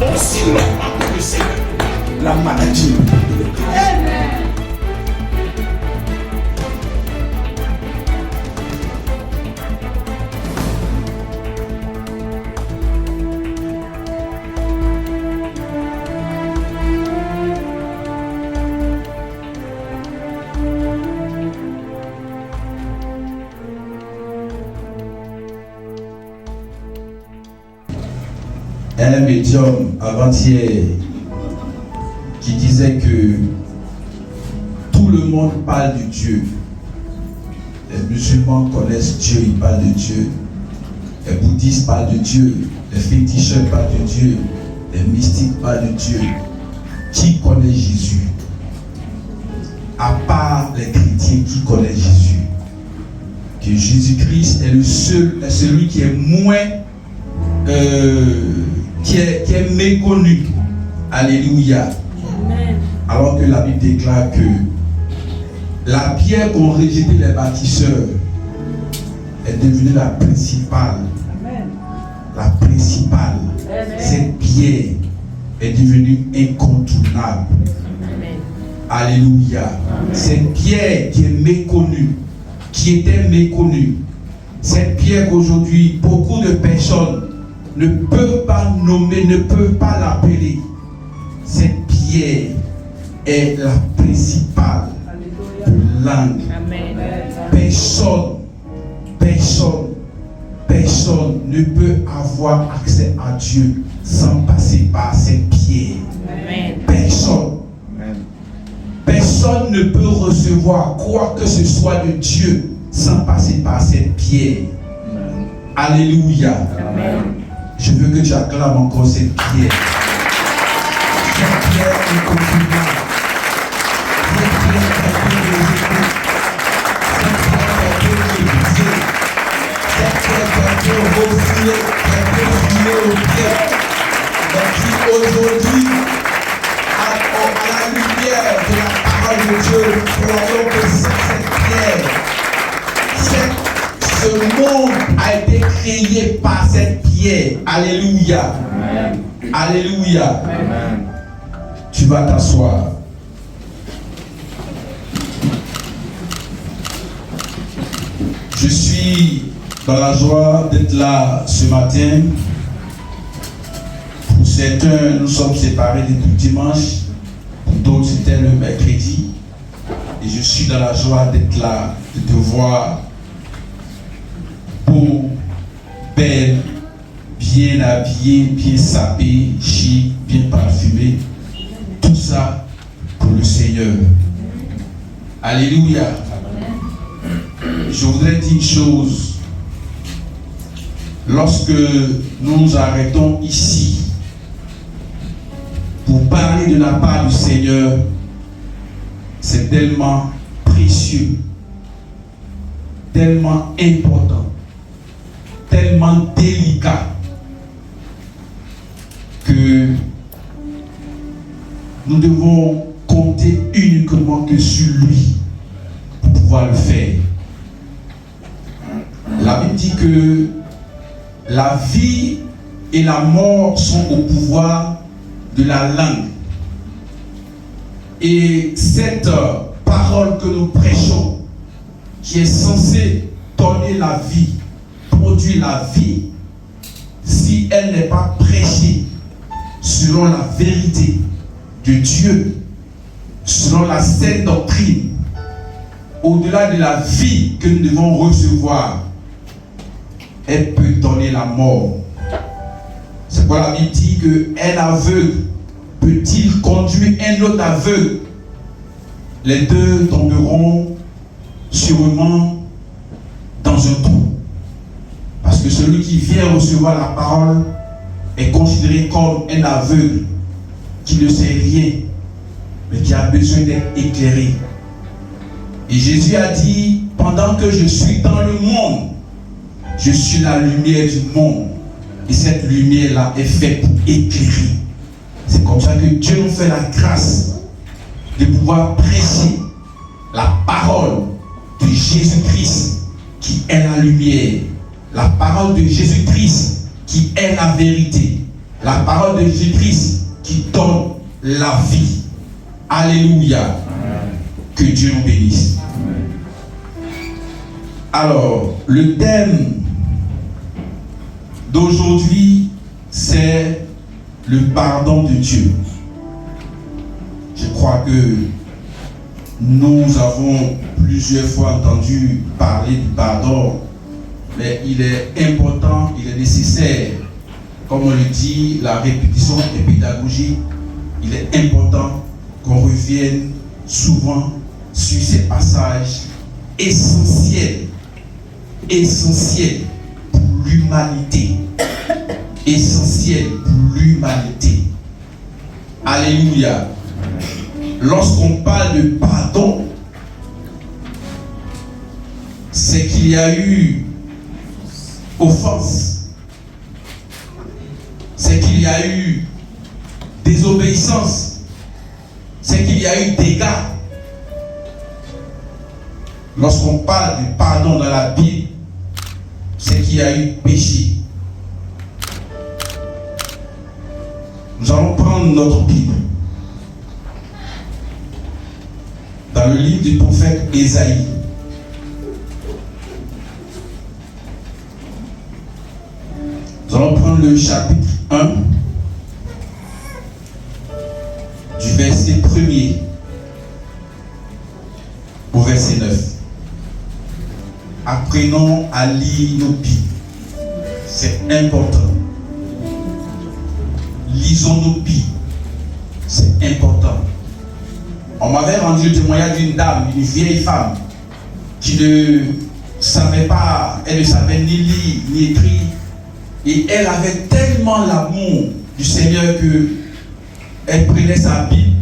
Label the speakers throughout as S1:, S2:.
S1: aussi longtemps que le Seigneur, la maladie ne peut pas.
S2: Un médium avant-hier qui disait que tout le monde parle de Dieu. Les musulmans connaissent Dieu, ils parlent de Dieu. Les bouddhistes parlent de Dieu. Les féticheurs parlent de Dieu. Les mystiques parlent de Dieu. Qui connaît Jésus? À part les chrétiens qui connaissent Jésus. Que Jésus-Christ est le seul, celui qui est moins qui est méconnu. Alléluia. Amen. Alors que la Bible déclare que la pierre qu'ont rejeté les bâtisseurs est devenue la principale. Amen. La principale. Amen. Cette pierre est devenue incontournable. Amen. Alléluia. Amen. Cette pierre qui est méconnue, qui était méconnue, cette pierre qu'aujourd'hui beaucoup de personnes ne peuvent pas nommer, ne peuvent pas l'appeler. Cette pierre est la principale de langue. Personne ne peut avoir accès à Dieu sans passer par cette pierre. Personne ne peut recevoir quoi que ce soit de Dieu sans passer par cette pierre. Alléluia. Amen. Je veux que tu acclames encore cette pierre. Cette pierre incontournable. Cette pierre qui a été rejetée. Cette pierre qui a été refoulée, qui a été foulée au pied. Mais qui aujourd'hui, à la lumière de la parole de Dieu, croyons que cette pierre, ce monde a été créé par cette pierre. Alléluia. Amen. Alléluia. Amen. Tu vas t'asseoir. Je suis dans la joie d'être là ce matin. Pour certains, nous sommes séparés depuis dimanche. Pour d'autres, c'était le mercredi. Et je suis dans la joie d'être là, de te voir beau, belle, bien habillé, bien sapé, chic, bien parfumé. Tout ça pour le Seigneur. Alléluia. Je voudrais dire une chose. Lorsque nous nous arrêtons ici pour parler de la part du Seigneur, c'est tellement précieux, tellement important, tellement délicat que nous devons compter uniquement que sur lui pour pouvoir le faire. La Bible dit que la vie et la mort sont au pouvoir de la langue. Et cette parole que nous prêchons, qui est censée donner la vie, produire la vie, si elle n'est pas prêchée selon la vérité de Dieu, selon la sainte doctrine, au-delà de la vie que nous devons recevoir, elle peut donner la mort. C'est pourquoi la Bible dit qu'un aveugle peut-il conduire un autre aveugle? Les deux tomberont sûrement dans un trou. Parce que celui qui vient recevoir la parole est considéré comme un aveugle qui ne sait rien, mais qui a besoin d'être éclairé. Et Jésus a dit, pendant que je suis dans le monde, je suis la lumière du monde. Et cette lumière-là est faite pour éclairer. C'est comme ça que Dieu nous fait la grâce de pouvoir prêcher la parole de Jésus-Christ qui est la lumière. La parole de Jésus-Christ qui est la vérité. La parole de Jésus-Christ qui donne la vie. Alléluia. Que Dieu nous bénisse. Alors, le thème d'aujourd'hui, c'est le pardon de Dieu. Je crois que nous avons plusieurs fois entendu parler du pardon, mais il est important, il est nécessaire, comme on le dit, la répétition est pédagogique. Il est important qu'on revienne souvent sur ces passages essentiels pour l'humanité. Essentiels pour l'humanité. Alléluia. Lorsqu'on parle de pardon, c'est qu'il y a eu offense. C'est qu'il y a eu désobéissance. C'est qu'il y a eu dégâts. Lorsqu'on parle du pardon dans la Bible, c'est qu'il y a eu péché. Nous allons prendre notre Bible. Dans le livre du prophète Ésaïe. Nous allons prendre le chapitre 1, du verset 1er au verset 9. Apprenons à lire nos Bibles. C'est important. Lisons nos Bibles. C'est important. On m'avait rendu le témoignage d'une dame, une vieille femme, qui ne savait pas, elle ne savait ni lire, ni écrire. Et elle avait tellement l'amour du Seigneur que elle prenait sa Bible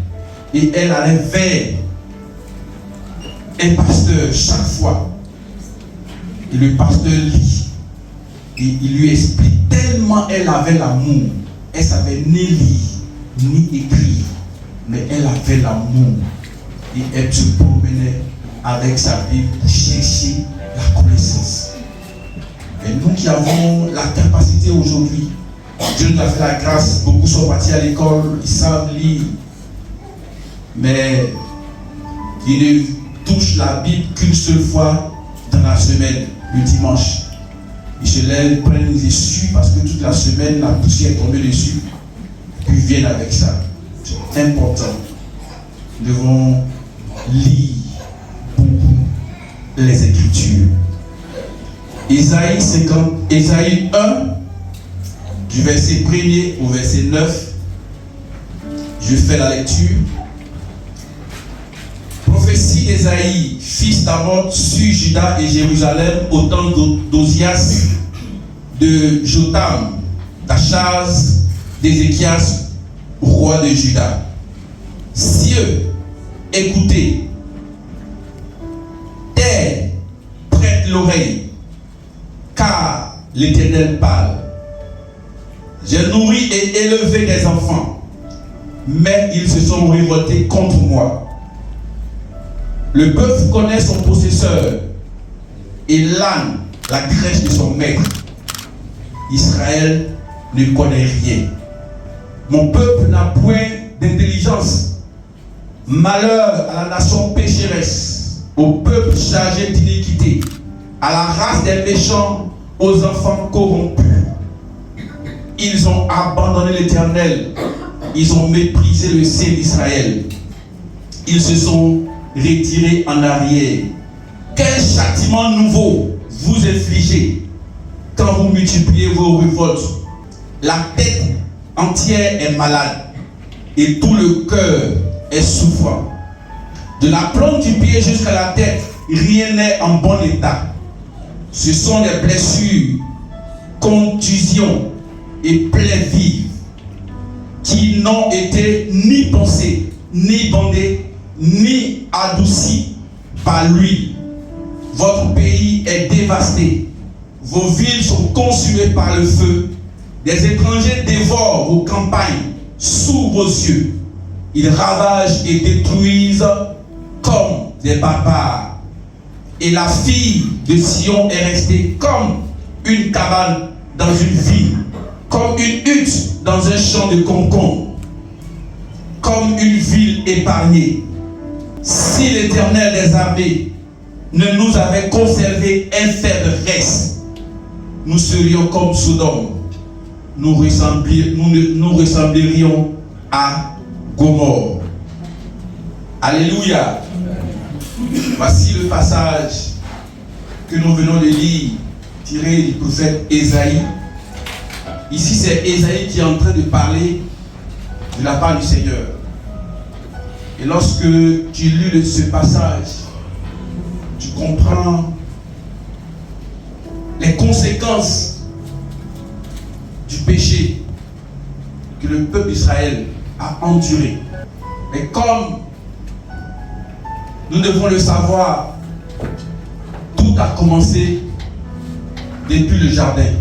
S2: et elle allait vers un pasteur chaque fois. Et le pasteur lit. Et il lui explique. Tellement elle avait l'amour. Elle savait ni lire, ni écrire. Mais elle avait l'amour. Et elle se promenait avec sa Bible pour chercher la connaissance. Et nous qui avons la capacité aujourd'hui, Dieu nous a fait la grâce, beaucoup sont partis à l'école, ils savent lire. Mais ils ne touchent la Bible qu'une seule fois dans la semaine, le dimanche. Ils se lèvent, prennent les essuies parce que toute la semaine, la poussière est tombée dessus. Puis ils viennent avec ça. C'est important. Nous devons lire beaucoup les Écritures. Ésaïe 1, du verset 1er au verset 9. Je fais la lecture. Prophétie d'Ésaïe, fils d'Amoz, sur Juda et Jérusalem, au temps d'Ozias, de Jotam, d'Achaz, d'Ézéchias, roi de Juda. Cieux, écoutez. Terre, prête l'oreille. Car l'Éternel parle. J'ai nourri et élevé des enfants, mais ils se sont révoltés contre moi. Le bœuf connaît son possesseur, et l'âne la crèche de son maître. Israël ne connaît rien. Mon peuple n'a point d'intelligence. Malheur à la nation pécheresse, au peuple chargé d'iniquité, à la race des méchants, aux enfants corrompus. Ils ont abandonné l'Éternel. Ils ont méprisé le Saint d'Israël. Ils se sont retirés en arrière. Quel châtiment nouveau vous infligez quand vous multipliez vos révoltes. La tête entière est malade et tout le cœur est souffrant. De la plante du pied jusqu'à la tête, rien n'est en bon état. Ce sont des blessures, contusions et plaies vives qui n'ont été ni pensées, ni bandées, ni adoucies par l'huile. Votre pays est dévasté. Vos villes sont consumées par le feu. Des étrangers dévorent vos campagnes sous vos yeux. Ils ravagent et détruisent comme des barbares. Et la fille de Sion est restée comme une cabane dans une ville. comme une hutte dans un champ de concombre, comme une ville épargnée. Si l'Éternel des armées ne nous avait conservé un fer de reste, nous serions comme Sodome. Nous ressemblerions à Gomorrhe. Alléluia. Voici le passage que nous venons de lire, tiré du prophète Ésaïe. Ici, c'est Ésaïe qui est en train de parler de la part du Seigneur. Et lorsque tu lis ce passage, tu comprends les conséquences du péché que le peuple d'Israël a enduré. Mais comme nous devons le savoir, tout a commencé depuis le jardin.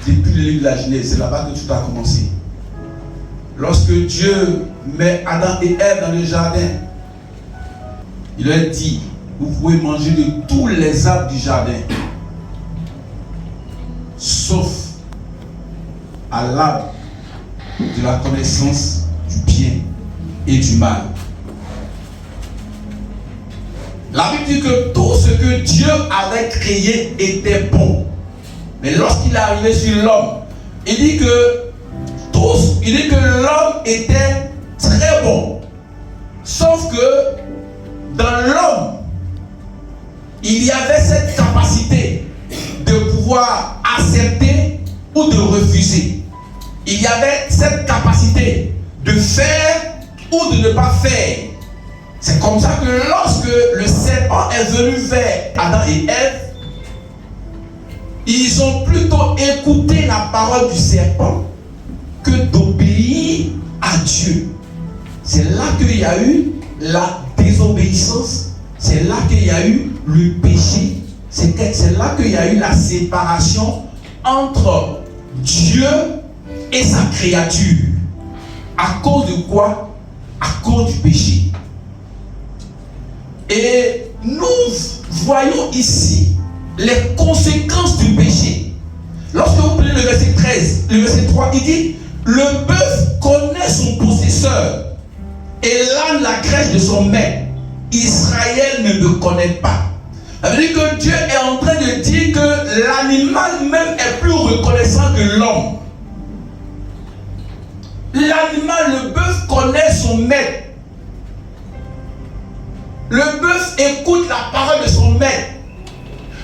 S2: Depuis le livre de la Genèse, c'est là-bas que tout a commencé. Lorsque Dieu met Adam et Ève dans le jardin, il leur dit, vous pouvez manger de tous les arbres du jardin, sauf à l'arbre de la connaissance du bien et du mal. La Bible dit que tout ce que Dieu avait créé était bon. Mais lorsqu'il est arrivé sur l'homme, il dit que l'homme était très bon. Sauf que dans l'homme, il y avait cette capacité de pouvoir accepter ou de refuser. Il y avait cette capacité de faire ou de ne pas faire. C'est comme ça que lorsque le serpent est venu vers Adam et Ève, ils ont plutôt écouté la parole du serpent que d'obéir à Dieu. C'est là qu'il y a eu la désobéissance, c'est là qu'il y a eu le péché, c'est là qu'il y a eu la séparation entre Dieu et sa créature. À cause de quoi? À cause du péché. Et nous voyons ici les conséquences du péché. Lorsque vous prenez le verset 13, le verset 3, il dit, le bœuf connaît son possesseur et l'âne la crèche de son maître. Israël ne me connaît pas. Ça veut dire que Dieu est en train de dire que l'animal même est plus reconnaissant que l'homme. L'animal, le bœuf, connaît son maître. Le bœuf écoute la parole de son maître.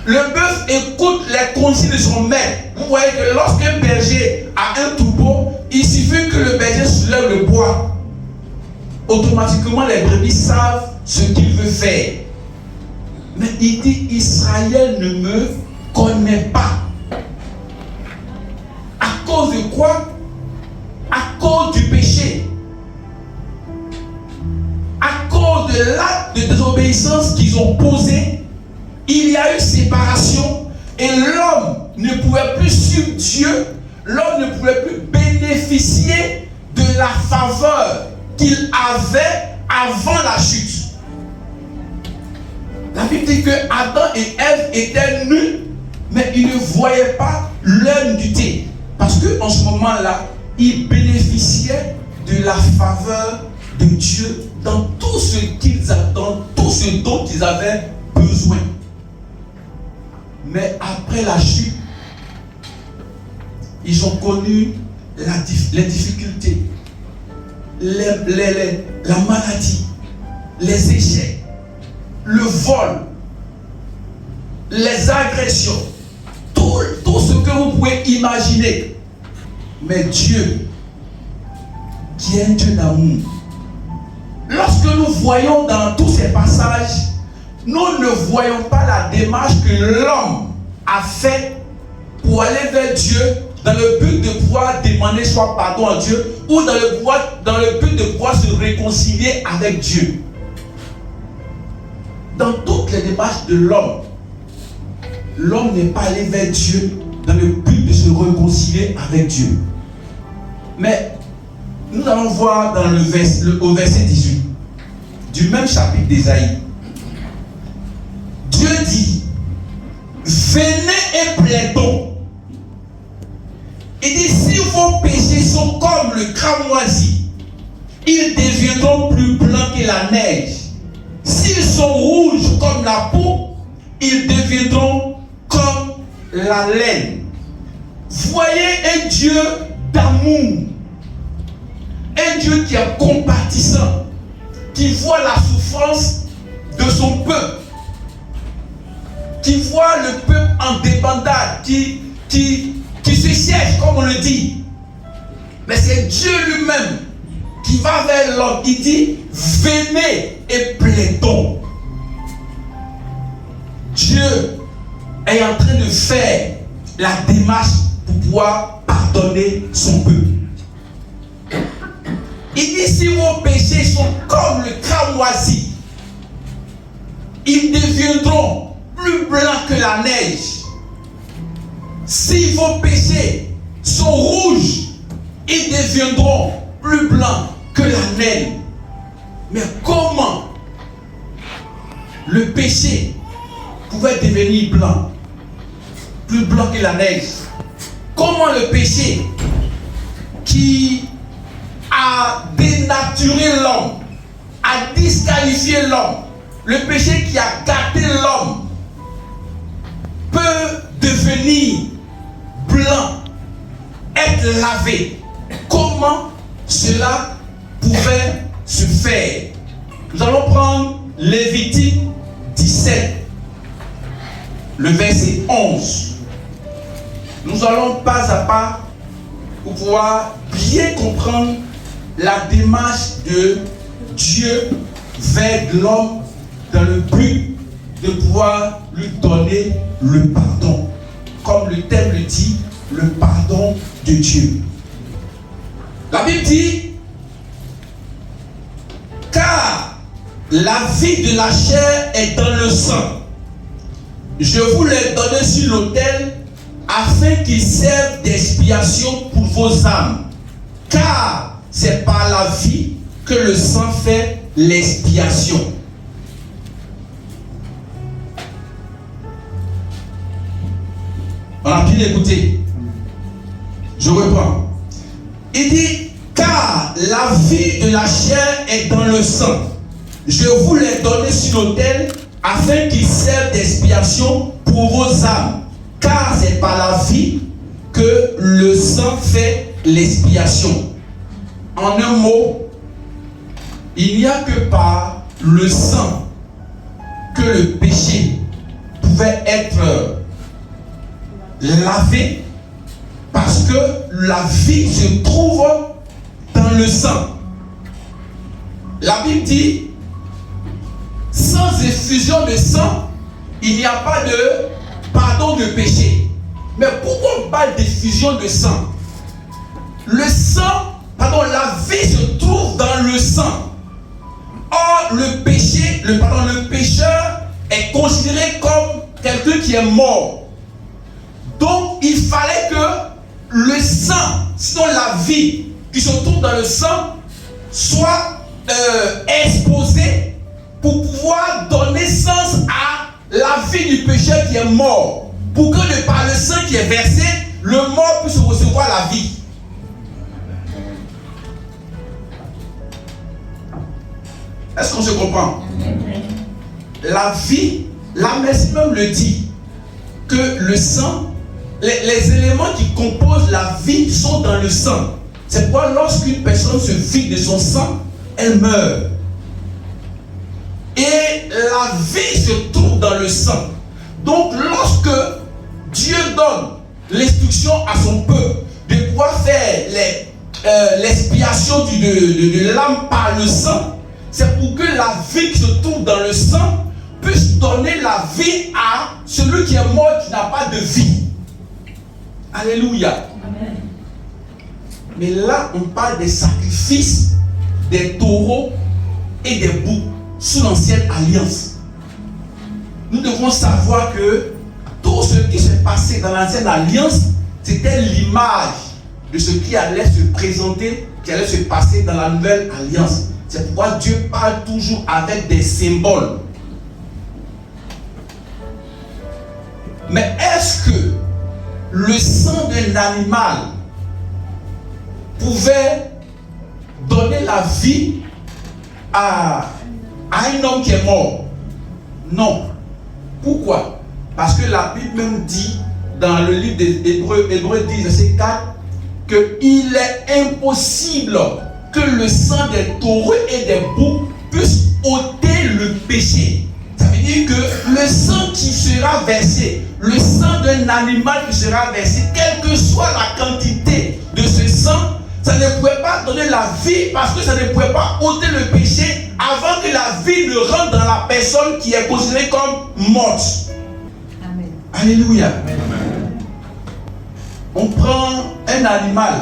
S2: Le bœuf écoute les consignes de son maître. Vous voyez que lorsqu'un berger a un troupeau, il suffit que le berger soulève le bois. Automatiquement, les brebis savent ce qu'il veut faire. Mais il dit, Israël ne me connaît pas. À cause de quoi? À cause du péché. À cause de l'acte de désobéissance qu'ils ont posé, il y a eu séparation et l'homme ne pouvait plus suivre Dieu, l'homme ne pouvait plus bénéficier de la faveur qu'il avait avant la chute. La Bible dit que Adam et Ève étaient nus, mais ils ne voyaient pas leur nudité. Parce qu'en ce moment-là, ils bénéficiaient de la faveur de Dieu dans tout ce qu'ils attendent, tout ce dont ils avaient besoin. Mais après la chute, ils ont connu les difficultés, la maladie, les échecs, le vol, les agressions, tout ce que vous pouvez imaginer. Mais Dieu, qui est un Dieu d'amour, lorsque nous voyons dans tous ces passages, nous ne voyons pas la démarche que l'homme a faite pour aller vers Dieu dans le but de pouvoir demander soit pardon à Dieu ou dans le but de pouvoir se réconcilier avec Dieu. Dans toutes les démarches de l'homme, l'homme n'est pas allé vers Dieu dans le but de se réconcilier avec Dieu. Mais nous allons voir dans au verset 18 du même chapitre d'Ésaïe. Dieu dit, venez et plaidons, vos péchés sont comme le cramoisi, ils deviendront plus blancs que la neige. S'ils sont rouges comme la peau, ils deviendront comme la laine. Voyez un Dieu d'amour, un Dieu qui est compatissant, qui voit la souffrance de son peuple, qui voit le peuple en débandade, qui se cherche, comme on le dit. Mais c'est Dieu lui-même qui va vers l'homme, qui dit, venez et plaidons. Dieu est en train de faire la démarche pour pouvoir pardonner son peuple. Il dit, si vos péchés sont comme le cramoisi, ils deviendront plus blancs que la neige. Si vos péchés sont rouges, ils deviendront plus blancs que la neige. Mais comment le péché pouvait devenir blanc, plus blanc que la neige? Comment le péché qui a dénaturé l'homme, a disqualifié l'homme, le péché qui a gâté l'homme, peut devenir blanc, être lavé? Comment cela pouvait se faire? Nous allons prendre Lévitique 17, le verset 11. Nous allons pas à pas pour pouvoir bien comprendre la démarche de Dieu vers l'homme dans le but de pouvoir lui donner le pardon. Comme le thème le dit, le pardon de Dieu. La Bible dit, car la vie de la chair est dans le sang. Je vous l'ai donné sur l'autel afin qu'il serve d'expiation pour vos âmes. Car c'est par la vie que le sang fait l'expiation. On a pu l'écouter. Je reprends. Il dit, car la vie de la chair est dans le sang. Je vous l'ai donné sur l'autel afin qu'il serve d'expiation pour vos âmes. Car c'est par la vie que le sang fait l'expiation. En un mot, il n'y a que par le sang que le péché pouvait être lavé, parce que la vie se trouve dans le sang. La Bible dit, sans effusion de sang, il n'y a pas de pardon de péché. Mais pourquoi on parle d'effusion de sang? Le sang, la vie se trouve dans le sang. Or, le pécheur est considéré comme quelqu'un qui est mort. Donc, il fallait que le sang, sinon la vie qui se trouve dans le sang, soit exposée pour pouvoir donner sens à la vie du pécheur qui est mort. Pour que par le sang qui est versé, le mort puisse recevoir la vie. Est-ce qu'on se comprend? La vie, la messe même le dit, que le sang, les éléments qui composent la vie sont dans le sang. C'est pourquoi lorsqu'une personne se vide de son sang, elle meurt. Et la vie se trouve dans le sang. Donc lorsque Dieu donne l'instruction à son peuple de pouvoir faire l'expiation de l'âme par le sang, c'est pour que la vie qui se trouve dans le sang puisse donner la vie à celui qui est mort, qui n'a pas de vie. Alléluia. Amen. Mais là, on parle des sacrifices des taureaux et des boucs sous l'ancienne alliance. Nous devons savoir que tout ce qui s'est passé dans l'ancienne alliance, c'était l'image de ce qui allait se présenter, qui allait se passer dans la nouvelle alliance. C'est pourquoi Dieu parle toujours avec des symboles. Mais est-ce que le sang d'un animal pouvait donner la vie à un homme qui est mort. Non. Pourquoi? Parce que la Bible même dit, dans le livre des Hébreux 10, verset 4, qu'il est impossible que le sang des taureaux et des boucs puisse ôter le péché. Ça veut dire que le sang qui sera versé, le sang d'un animal qui sera versé, quelle que soit la quantité de ce sang, ça ne pouvait pas donner la vie parce que ça ne pouvait pas ôter le péché avant que la vie ne rentre dans la personne qui est considérée comme morte.
S3: Amen.
S2: Alléluia. Amen. On prend un animal,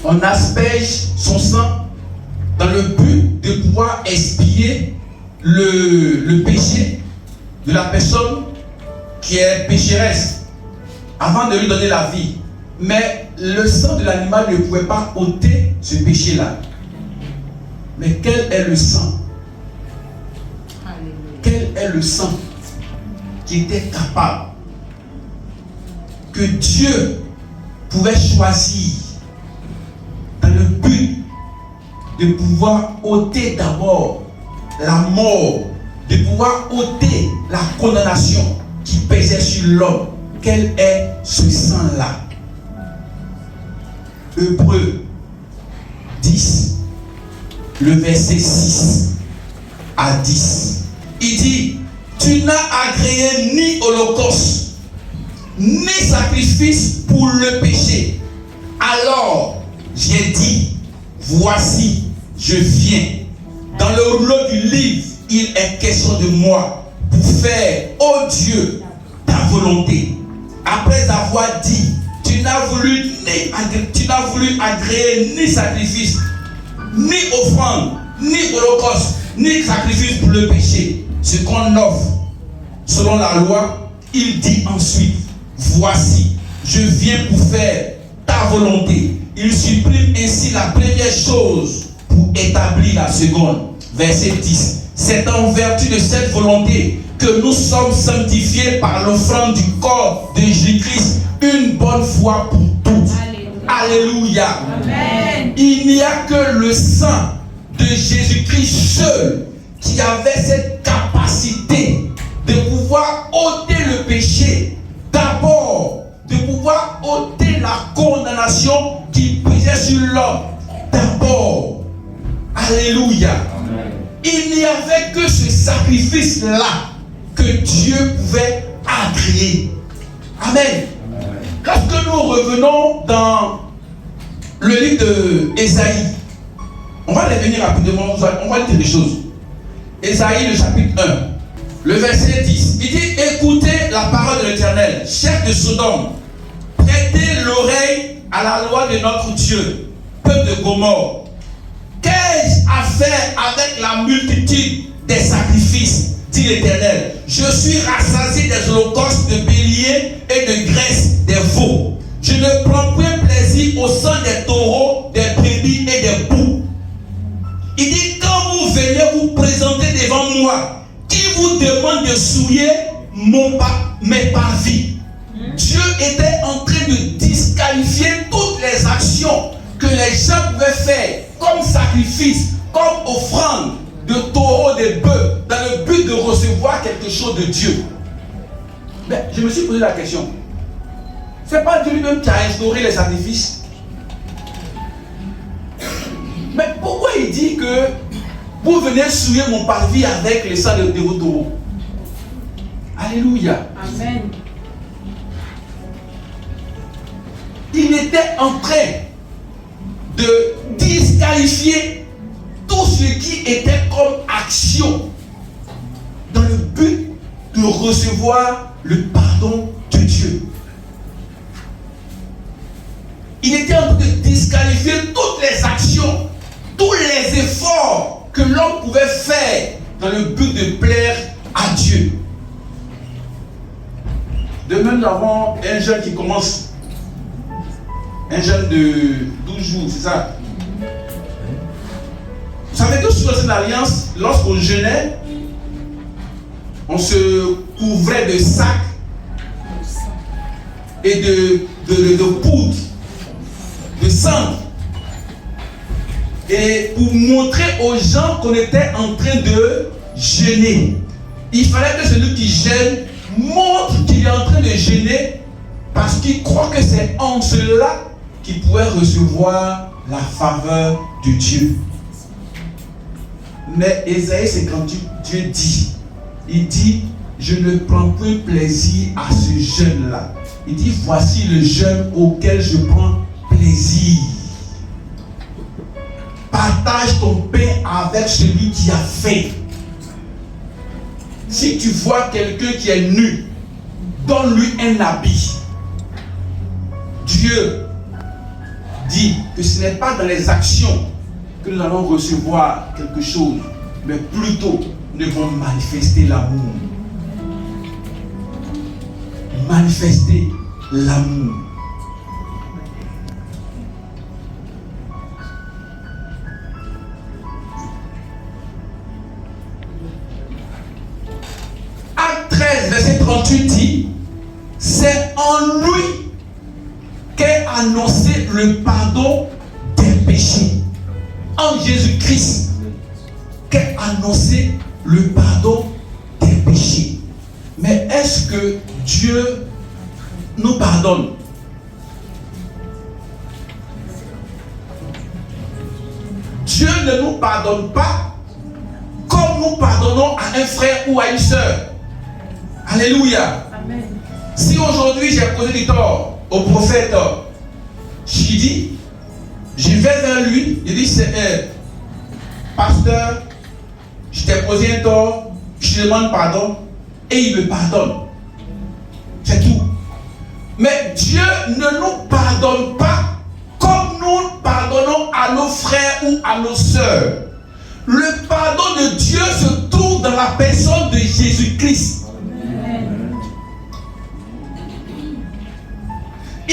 S2: on asperge son sang dans le but de pouvoir expier le péché de la personne qui est pécheresse avant de lui donner la vie. Mais le sang de l'animal ne pouvait pas ôter ce péché-là. Mais quel est le sang? Quel est le sang qui était capable, que Dieu pouvait choisir dans le but de pouvoir ôter d'abord la mort, de pouvoir ôter la condamnation qui pesait sur l'homme? Quel est ce sang-là? Hébreux 10, le verset 6 à 10. Il dit: tu n'as agréé ni holocauste, ni sacrifice pour le péché. Alors, j'ai dit, voici, je viens. Dans le rouleau du livre, il est question de moi pour faire, ô Dieu, ta volonté. Après avoir dit, tu n'as voulu agréer ni sacrifice, ni offrande, ni holocauste, ni sacrifice pour le péché, ce qu'on offre selon la loi. Il dit ensuite, voici, je viens pour faire ta volonté. Il supprime ainsi la première chose pour établir la seconde. Verset 10. C'est en vertu de cette volonté que nous sommes sanctifiés par l'offrande du corps de Jésus-Christ une bonne fois pour toutes. Alléluia. Amen. Il n'y a que le sang de Jésus-Christ seul qui avait cette capacité de pouvoir ôter le péché. D'abord, de pouvoir ôter la condamnation qui pesait sur l'homme. D'abord. Alléluia. Amen. Il n'y avait que ce sacrifice-là que Dieu pouvait agréer. Amen. Lorsque nous revenons dans le livre d'Ésaïe, on va revenir rapidement, on va dire des choses. Ésaïe, le chapitre 1, le verset 10, il dit: écoutez la parole de l'Éternel, chef de Sodome, prêtez l'oreille à la loi de notre Dieu, peuple de Gomorrhe. Qu'ai-je à faire avec la multitude des sacrifices, dit l'Éternel? Je suis rassasié des holocaustes de béliers et de graisse des veaux. Je ne prends point plaisir au sang des taureaux, des brebis et des boucs. Il dit: quand vous venez vous présenter devant moi, qui vous demande de souiller mes parvis? Dieu était en train de disqualifier toutes les actions que les gens pouvaient faire comme sacrifice, comme offrande de taureaux, de bœufs, dans le but de recevoir quelque chose de Dieu. Mais je me suis posé la question, c'est pas Dieu lui-même qui a instauré les sacrifices? Mais pourquoi il dit que vous venez souiller mon parvis avec le sang de vos taureaux? Alléluia. Amen. Il était en train de disqualifier tout ce qui était comme action dans le but de recevoir le pardon de Dieu. Il était en train de disqualifier toutes les actions, tous les efforts que l'homme pouvait faire dans le but de plaire à Dieu. Demain, nous avons un jeune qui commence. Un jeune de 12 jours, c'est ça? Vous savez que sous l'ancienne alliance, lorsqu'on jeûnait, on se couvrait de sacs et de poudre, de cendre. et pour montrer aux gens qu'on était en train de jeûner. Il fallait que celui qui jeûne montre qu'il est en train de jeûner parce qu'il croit que c'est en cela qu'il pourrait recevoir la faveur de Dieu. Mais Ésaïe 58, Dieu dit, il dit, je ne prends point plaisir à ce jeûne-là. Il dit, voici le jeûne auquel je prends plaisir. Partage ton pain avec celui qui a faim. Si tu vois quelqu'un qui est nu, donne-lui un habit. Dieu dit que ce n'est pas dans les actions que nous allons recevoir quelque chose, mais plutôt nous devons manifester l'amour. Manifester l'amour. Acte 13, verset 38 dit, c'est en lui qu'est annoncé le pardon des péchés. En Jésus-Christ qu'est annoncé le pardon des péchés. Mais est-ce que Dieu nous pardonne? Dieu ne nous pardonne pas comme nous pardonnons à un frère ou à une soeur. Alléluia. Amen. Si aujourd'hui j'ai causé du tort au prophète Chidi, je vais vers lui, il dit c'est pasteur, je t'ai causé un tort, je te demande pardon et il me pardonne. C'est tout. Mais Dieu ne nous pardonne pas comme nous pardonnons à nos frères ou à nos sœurs. Le pardon de Dieu se trouve dans la personne de Jésus-Christ.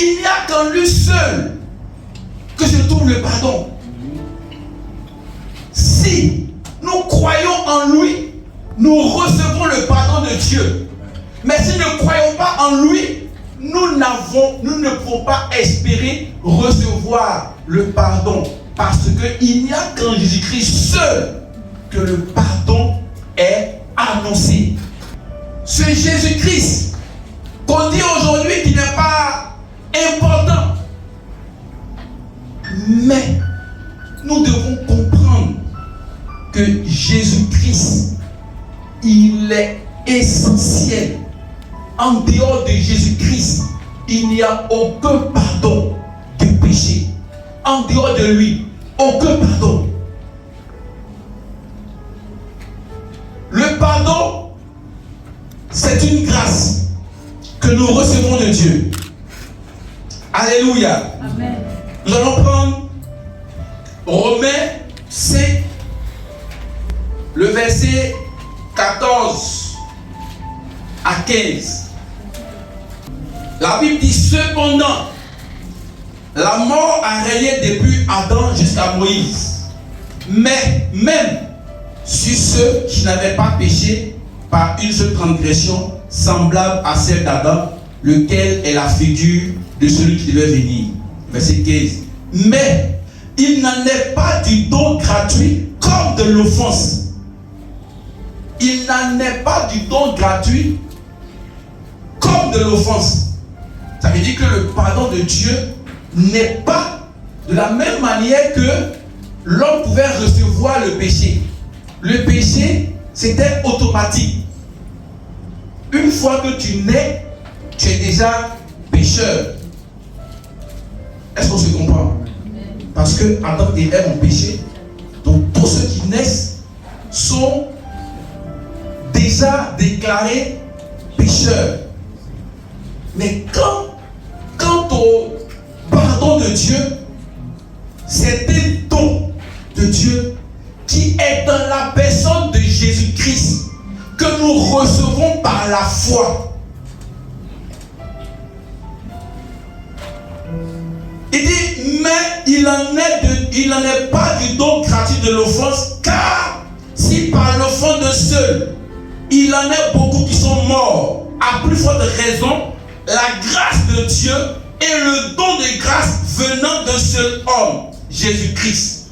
S2: Il n'y a qu'en lui seul que se trouve le pardon. Si nous croyons en lui, nous recevons le pardon de Dieu. Mais si nous ne croyons pas en lui, nous ne pouvons pas espérer recevoir le pardon. Parce qu'il n'y a qu'en Jésus-Christ seul que le pardon est annoncé. Ce Jésus-Christ qu'on dit aujourd'hui qui n'est pas important. Mais nous devons comprendre que Jésus-Christ, il est essentiel. En dehors de Jésus-Christ, il n'y a aucun pardon de péché. En dehors de lui, aucun pardon. Le pardon, c'est une grâce que nous recevons de Dieu. Alléluia. Amen. Nous allons prendre Romains 5, le verset 14 à 15. La Bible dit cependant, la mort a régné depuis Adam jusqu'à Moïse. Mais même sur ceux qui n'avaient pas péché par une seule transgression semblable à celle d'Adam, lequel est la figure de celui qui devait venir. Verset 15. Mais il n'en est pas du don gratuit comme de l'offense. Il n'en est pas du don gratuit comme de l'offense. Ça veut dire que le pardon de Dieu n'est pas de la même manière que l'homme pouvait recevoir le péché. Le péché, c'était automatique. Une fois que tu nais, tu es déjà pécheur. Est-ce qu'on se comprend? Parce que Adam et Ève ont péché. Donc tous ceux qui naissent sont déjà déclarés pécheurs. Mais quant au pardon de Dieu, c'est un don de Dieu qui est dans la personne de Jésus-Christ que nous recevons par la foi. Il dit, mais il n'en est pas du don gratuit de l'offense, car si par l'offense de seul, il en est beaucoup qui sont morts, à plus forte raison, la grâce de Dieu et le don de grâce venant d'un seul homme, Jésus-Christ.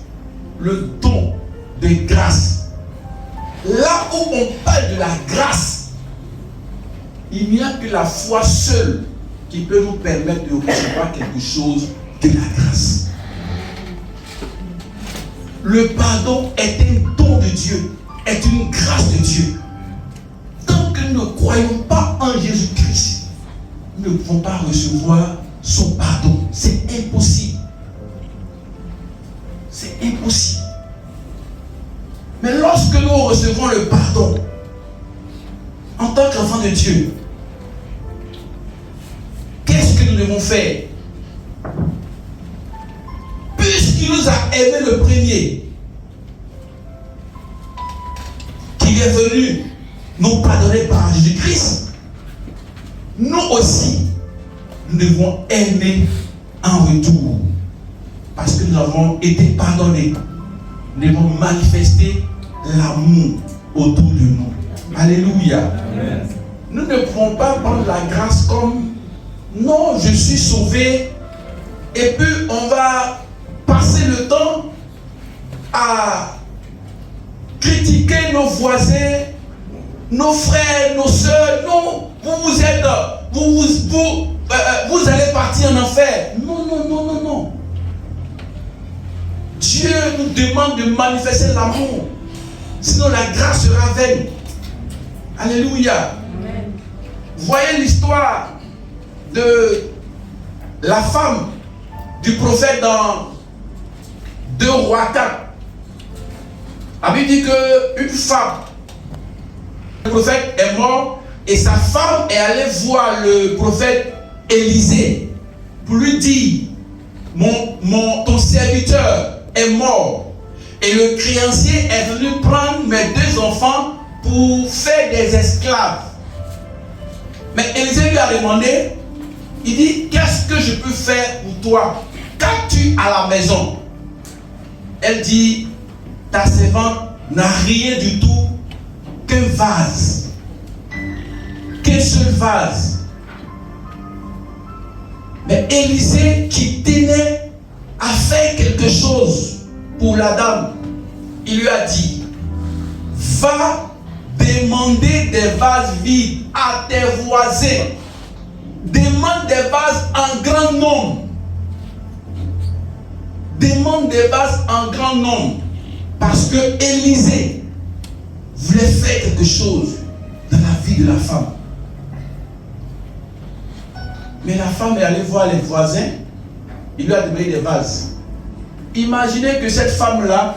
S2: le don de grâce. Là où on parle de la grâce, il n'y a que la foi seule qui peut nous permettre de recevoir quelque chose de la grâce. Le pardon est un don de Dieu, est une grâce de Dieu. Tant que nous ne croyons pas en Jésus-Christ, nous ne pouvons pas recevoir son pardon. C'est impossible. C'est impossible. Mais lorsque nous recevons le pardon, en tant qu'enfant de Dieu, qu'est-ce que nous devons faire? Puisqu'il nous a aimé le premier, qu'il est venu nous pardonner par Jésus-Christ, nous aussi, nous devons aimer en retour. Parce que nous avons été pardonnés. Nous devons manifester l'amour autour de nous. Alléluia. Amen. Nous ne pouvons pas prendre la grâce comme non, je suis sauvé, et puis on va passer le temps à critiquer nos voisins, nos frères, nos soeurs. Non, vous allez partir en enfer. Non, non, non, non, non. Dieu nous demande de manifester l'amour. Sinon la grâce sera vaine. Alléluia. Amen. Voyez l'histoire de la femme du prophète dans 2 Rois 4. La Bible dit qu'une femme, le prophète est mort et sa femme est allée voir le prophète Élisée pour lui dire ton serviteur est mort et le créancier est venu prendre mes 2 enfants pour faire des esclaves. Mais Élisée lui a demandé, il dit, qu'est-ce que je peux faire pour toi? Qu'as-tu à la maison? Elle dit, ta servante n'a rien du tout qu'un vase, qu'un seul vase. Mais Élisée qui tenait à faire quelque chose pour la dame, il lui a dit, va demander des vases vides à tes voisins. Demande des vases en grand nombre. Demande des vases en grand nombre. Parce que Élisée voulait faire quelque chose dans la vie de la femme. Mais la femme est allée voir les voisins. Il lui a demandé des vases. Imaginez que cette femme-là,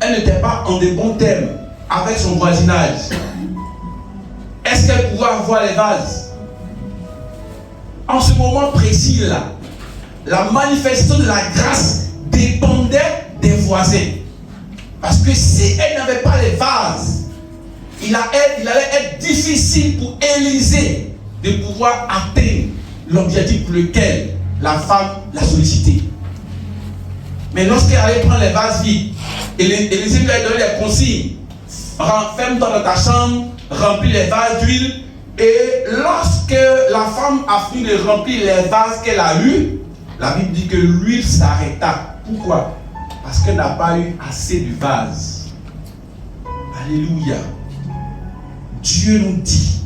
S2: elle n'était pas en de bons termes avec son voisinage. Est-ce qu'elle pouvait avoir les vases? En ce moment précis-là, la manifestation de la grâce dépendait des voisins. Parce que si elle n'avait pas les vases, il allait être difficile pour Élisée de pouvoir atteindre l'objectif pour lequel la femme l'a sollicité. Mais lorsqu'elle allait prendre les vases vides, Élisée lui a donné les consignes. Ferme-toi dans ta chambre, remplis les vases d'huile. Et lorsque la femme a fini de remplir les vases qu'elle a eus, la Bible dit que l'huile s'arrêta. Pourquoi? Parce qu'elle n'a pas eu assez de vases. Alléluia. Dieu nous dit,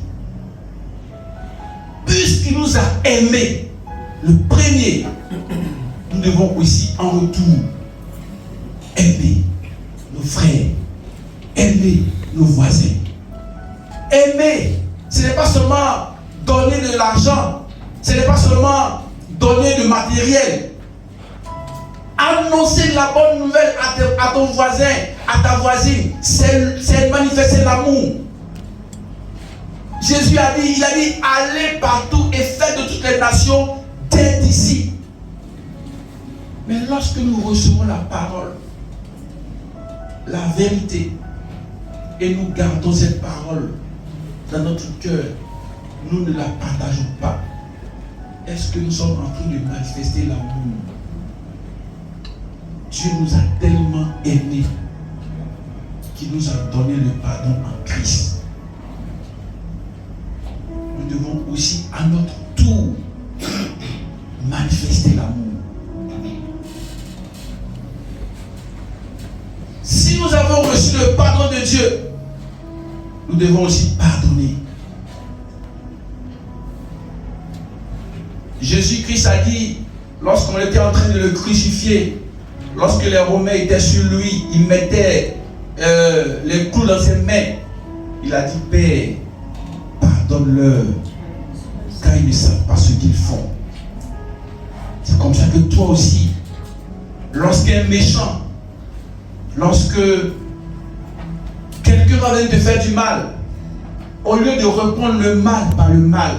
S2: puisqu'il nous a aimés, le premier, nous devons aussi en retour aimer nos frères, aimer nos voisins. Aimer, ce n'est pas seulement donner de l'argent, ce n'est pas seulement donner du matériel. Annoncer la bonne nouvelle à ton voisin, à ta voisine, c'est manifester l'amour. Jésus a dit, allez partout et faites de toutes les nations des disciples. Mais lorsque nous recevons la parole, la vérité, et nous gardons cette parole dans notre cœur, nous ne la partageons pas, est-ce que nous sommes en train de manifester l'amour? Dieu nous a tellement aimés qu'il nous a donné le pardon en Christ. Nous devons aussi à notre tour manifester l'amour. nous devons aussi pardonner. Jésus-Christ a dit, lorsqu'on était en train de le crucifier, lorsque les Romains étaient sur lui, ils mettaient les clous dans ses mains. Il a dit, Père, pardonne-leur, car ils ne savent pas ce qu'ils font. C'est comme ça que toi aussi, lorsqu'un méchant, lorsque quelqu'un va venir te faire du mal, au lieu de répondre le mal par le mal,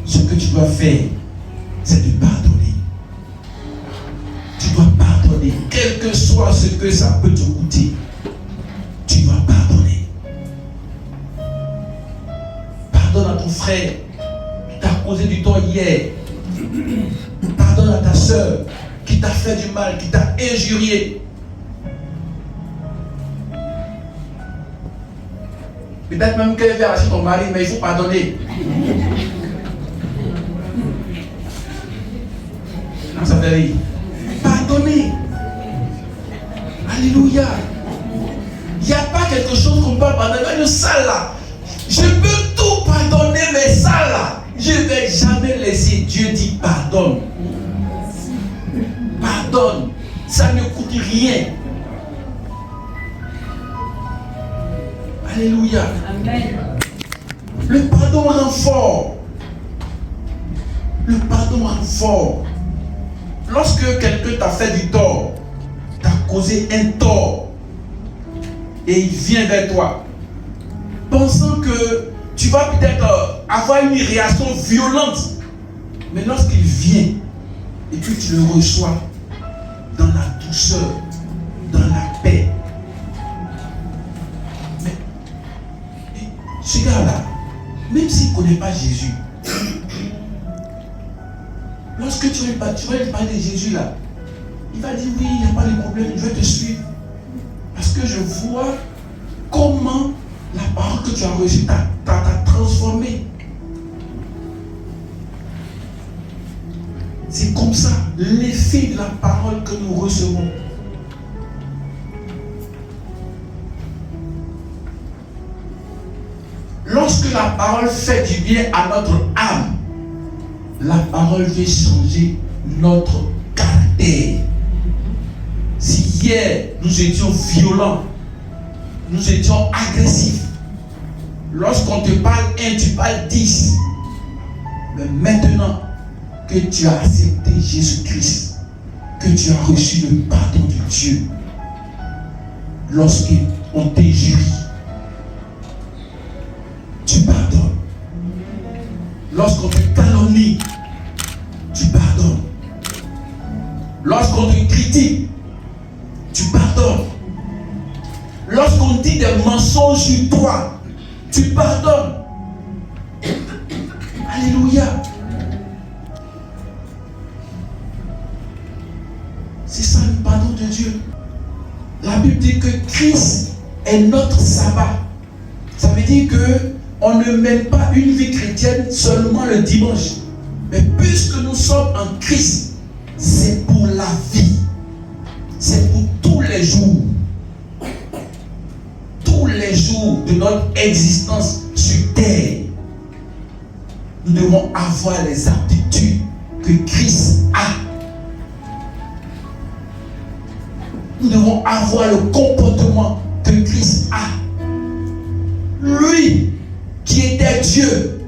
S2: ce que tu dois faire, c'est de pardonner. Tu dois pardonner, quel que soit ce que ça peut te coûter. Tu dois pardonner. Pardonne à ton frère qui t'a causé du tort hier. Pardonne à ta soeur qui t'a fait du mal, qui t'a injurié. Peut-être même qu'elle va arracher ton mari, mais il faut pardonner. Non, ça fait rire. Pardonner. Alléluia. Il n'y a pas quelque chose qu'on peut pardonner. Le sale là, je peux tout pardonner, mais ça là, je ne vais jamais laisser. Dieu dit pardonne. Pardonne. Ça ne coûte rien. Alléluia. Amen. Le pardon rend fort. Le pardon rend fort. Lorsque quelqu'un t'a fait du tort, t'a causé un tort, et il vient vers toi, pensant que tu vas peut-être avoir une réaction violente, mais lorsqu'il vient, et puis tu le reçois dans la douceur, dans la paix. Mais ce gars-là, même s'il ne connaît pas Jésus, lorsque tu vas lui parler de Jésus là, il va dire oui, il n'y a pas de problème, je vais te suivre. Parce que je vois comment la parole que tu as reçue t'a transformé. C'est comme ça l'effet de la parole que nous recevons. Lorsque la parole fait du bien à notre âme, la parole vient changer notre caractère. Si hier nous étions violents, nous étions agressifs, lorsqu'on te parle 1, tu parles 10. Mais maintenant que tu as accepté Jésus-Christ, que tu as reçu le pardon de Dieu, lorsqu'on t'injurie, tu pardonnes. Lorsqu'on te calomnie, tu pardonnes. Lorsqu'on te critique, tu pardonnes. Lorsqu'on dit des mensonges sur toi, tu pardonnes. Alléluia. C'est ça le pardon de Dieu. La Bible dit que Christ est notre sabbat. Ça veut dire que on ne mène pas une vie chrétienne seulement le dimanche. Mais puisque nous sommes en Christ, c'est pour la vie. C'est pour tous les jours. Tous les jours de notre existence sur terre. Nous devons avoir les aptitudes que Christ a. Nous devons avoir le comportement que Christ a. Lui qui était Dieu,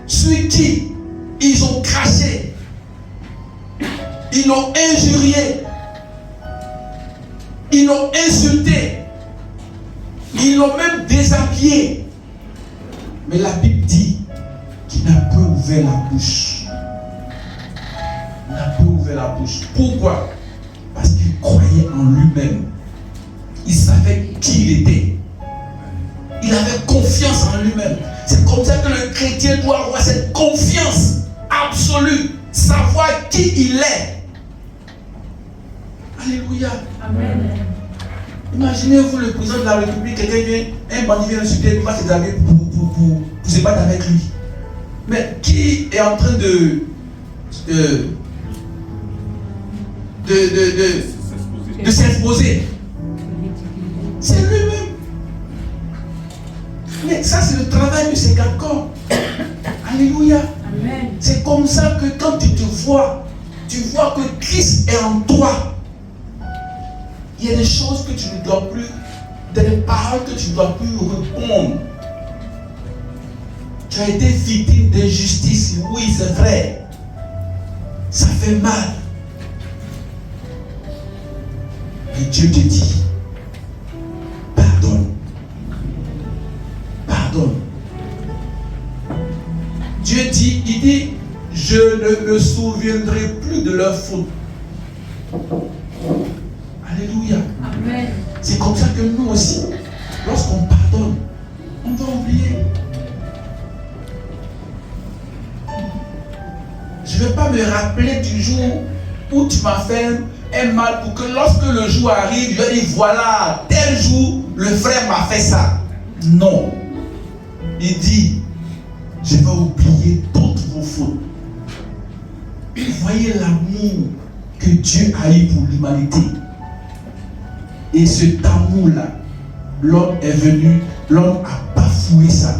S2: celui qui ils ont craché, ils l'ont injurié, ils l'ont insulté, ils l'ont même déshabillé. Mais la Bible dit qu'il n'a pas ouvert la bouche. Il n'a pas ouvert la bouche. Pourquoi? Parce qu'il croyait en lui-même. Il savait qui il était. Il avait confiance en lui-même. C'est comme ça que le chrétien doit avoir cette confiance absolue, savoir qui il est. Alléluia. Amen. Imaginez-vous le président de la République, quelqu'un vient, un bandit vient insulter, il va s'examiner pour se battre avec lui. Mais qui est en train de s'exposer? C'est lui-même.
S1: Mais ça, c'est le travail de ces 4 corps. Alléluia.
S3: Amen.
S1: C'est comme ça que quand tu te vois, tu vois que Christ est en toi. Il y a des choses que tu ne dois plus, des paroles que tu ne dois plus répondre. Tu as été victime d'injustice, oui, c'est vrai. Ça fait mal. Et Dieu te dit, pardonne. Pardonne. Dieu dit, il dit, je ne me souviendrai plus de leur faute. Alléluia.
S3: Amen.
S1: C'est comme ça que nous aussi, lorsqu'on pardonne, on va oublier. Je ne vais pas me rappeler du jour où tu m'as fait un mal pour que lorsque le jour arrive, je vais dire voilà, tel jour, le frère m'a fait ça. Non. Il dit, je vais oublier toutes vos fautes. Voyez l'amour que Dieu a eu pour l'humanité. Et cet amour-là, l'homme est venu, l'homme a bafoué ça.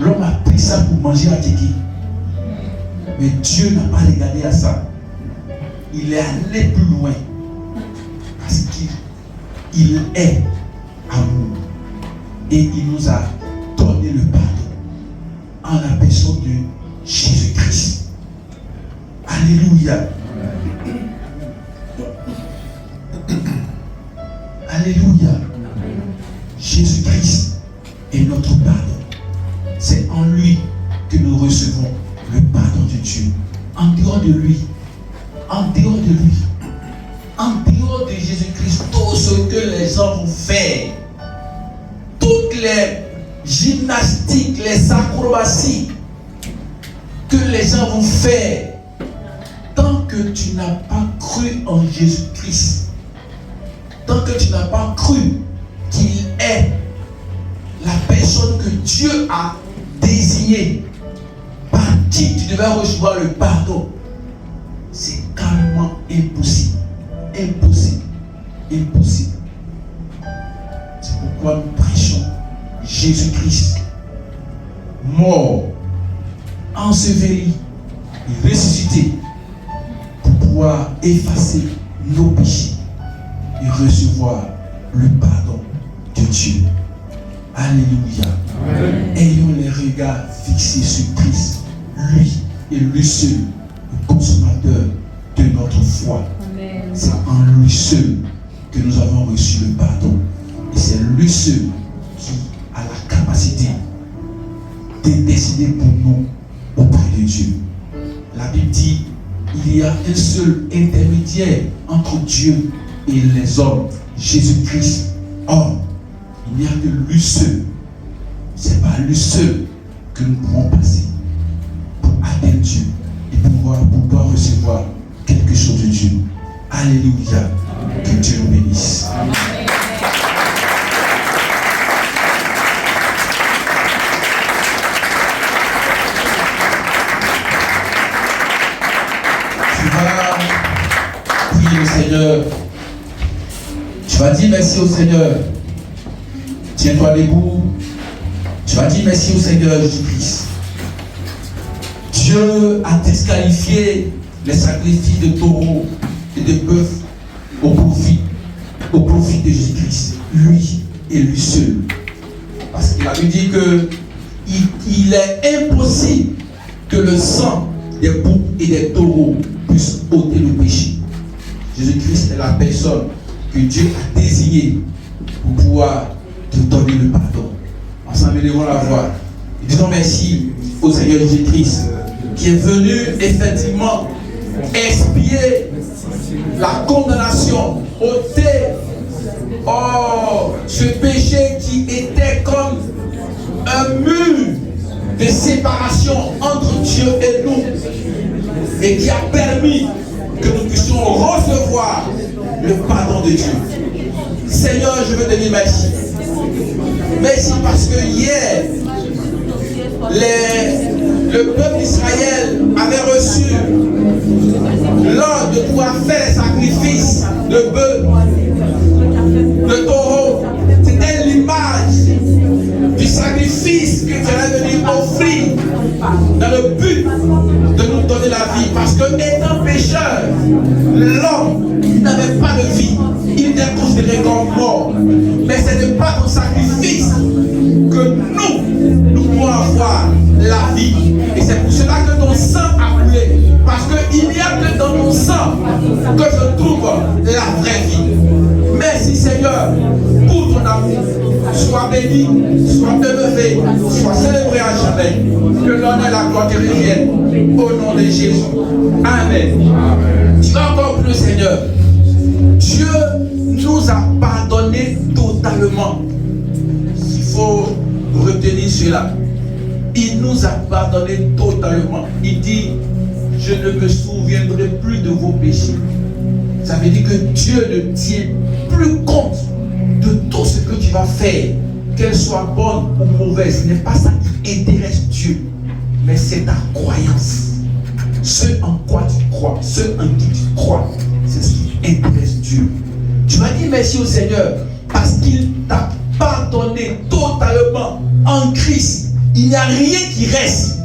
S1: L'homme a pris ça pour manger à Tiki. Mais Dieu n'a pas regardé à ça. Il est allé plus loin. Parce qu'il est amour. Et il nous a donné le pardon en la personne de Jésus-Christ. Alléluia. Alléluia. Jésus-Christ est notre pardon. C'est en lui que nous recevons le pardon de Dieu. En dehors de lui, en dehors de lui, en dehors de Jésus-Christ, tout ce que les gens vont faire, toutes les gymnastiques, les acrobaties que les gens vont faire, tant que tu n'as pas cru en Jésus-Christ, tant que tu n'as pas cru qu'il est la personne que Dieu a désignée, par qui tu devais recevoir le pardon, c'est carrément impossible. Impossible. Impossible. C'est pourquoi nous prêchons Jésus-Christ, mort, enseveli et ressuscité, pour pouvoir effacer nos péchés et recevoir le pardon de Dieu. Alléluia. Amen. Ayons les regards fixés sur Christ, lui et lui seul, le consommateur de notre foi. Amen. C'est en lui seul que nous avons reçu le pardon. Et c'est lui seul qui a la capacité d'intercéder pour nous auprès de Dieu. La Bible dit, il y a un seul intermédiaire entre Dieu et les hommes, Jésus-Christ. Or, il n'y a que lui seul. C'est par lui seul que nous pouvons passer pour atteindre Dieu et pouvoir recevoir quelque chose de Dieu. Alléluia. Amen. Que Dieu nous bénisse. Amen. Tu vas prier le Seigneur. Tu vas dire merci au Seigneur. Tiens-toi debout. Tu vas dire merci au Seigneur Jésus-Christ. Dieu a disqualifié les sacrifices de taureaux et de bœufs au profit de Jésus-Christ. Lui et lui seul. Parce qu'il avait dit que il est impossible que le sang des boucs et des taureaux puisse ôter le péché. Jésus-Christ est la personne que Dieu a désignée pour pouvoir te donner le pardon. Ensemble, devons la voix. Et disons merci au Seigneur Jésus-Christ qui est venu effectivement expier la condamnation, ôter ce péché qui était comme un mur de séparation entre Dieu et nous et qui a permis que nous puissions recevoir le pardon de Dieu. Seigneur, je veux te dire merci. Merci parce que hier, le peuple d'Israël avait reçu l'ordre de pouvoir faire les sacrifices de bœuf, de taureau. C'était l'image
S2: le but de nous donner la vie. Parce que étant pécheur, l'homme n'avait pas de vie. Il était considéré comme mort. Mais ce n'est pas ton sacrifice que nous pouvons avoir la vie. Et c'est pour cela que ton sang a coulé. Parce qu'il n'y a que dans ton sang que je trouve la vraie vie. Merci Seigneur pour ton amour. Sois béni, sois élevé, sois célébré à jamais. Que l'honneur et la gloire te reviennent au nom de Jésus. Amen. Tu vas encore plus, Seigneur. Dieu nous a pardonné totalement. Il faut retenir cela. Il nous a pardonné totalement. Il dit, je ne me souviendrai plus de vos péchés. Ça veut dire que Dieu ne tient plus compte de tout ce que tu vas faire, qu'elle soit bonne ou mauvaise. Ce n'est pas ça qui intéresse Dieu, mais c'est ta croyance. Ce en quoi tu crois, ce en qui tu crois, c'est ce qui intéresse Dieu. Tu vas dire merci au Seigneur parce qu'il t'a pardonné totalement en Christ. Il n'y a rien qui reste.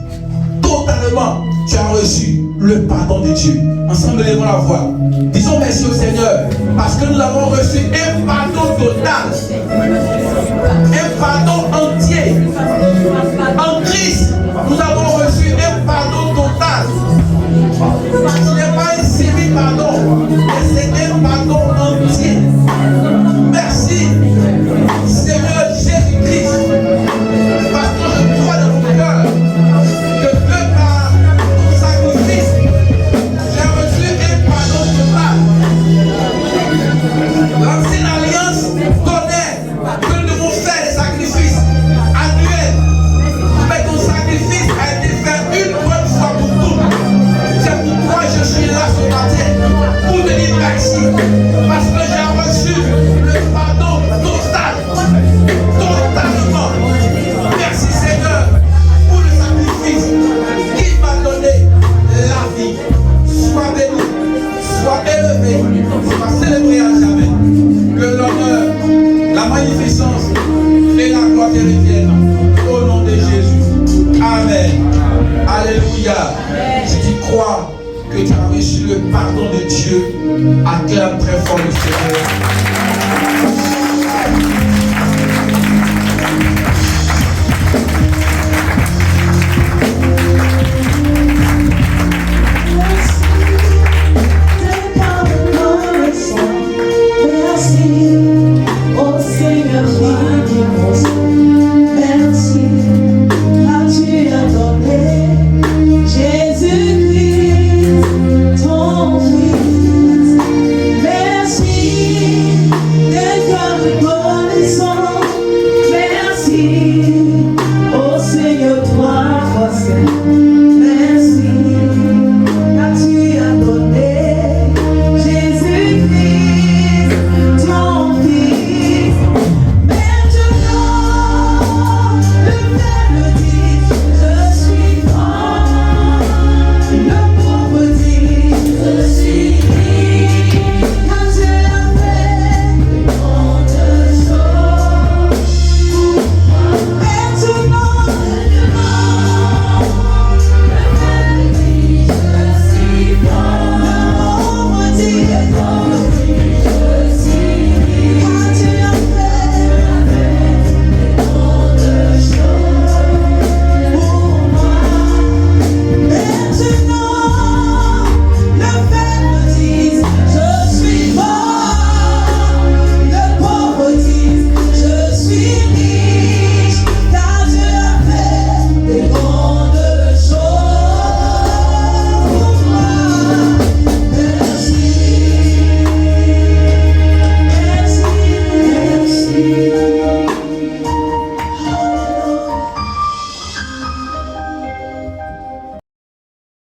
S2: Totalement, tu as reçu le pardon de Dieu. Ensemble, lèvons la voix. Disons merci au Seigneur parce que nous avons reçu un pardon total, un pardon entier. En Christ, nous avons reçu un pardon total. Ce n'est pas un semi-pardon, mais c'est un pardon entier. Merci, Seigneur Jésus-Christ, parce que je crois dans mon cœur que Dieu par ton sacrifice, j'ai reçu un pardon total. L'ancienne alliance connaît que nous devons faire des sacrifices annuels, mais ton sacrifice a été fait une bonne fois pour toutes. C'est pourquoi je suis là ce matin pour te dire merci, parce que j'ai reçu le pardon total, totalement. Merci Seigneur pour le sacrifice qui m'a donné la vie. Sois béni, sois élevé, sois célébré à jamais. Que l'honneur, la magnificence et la gloire te reviennent au nom de Jésus. Amen. Alléluia. Si tu crois que tu as reçu le pardon de Dieu, acclame très fort le Seigneur.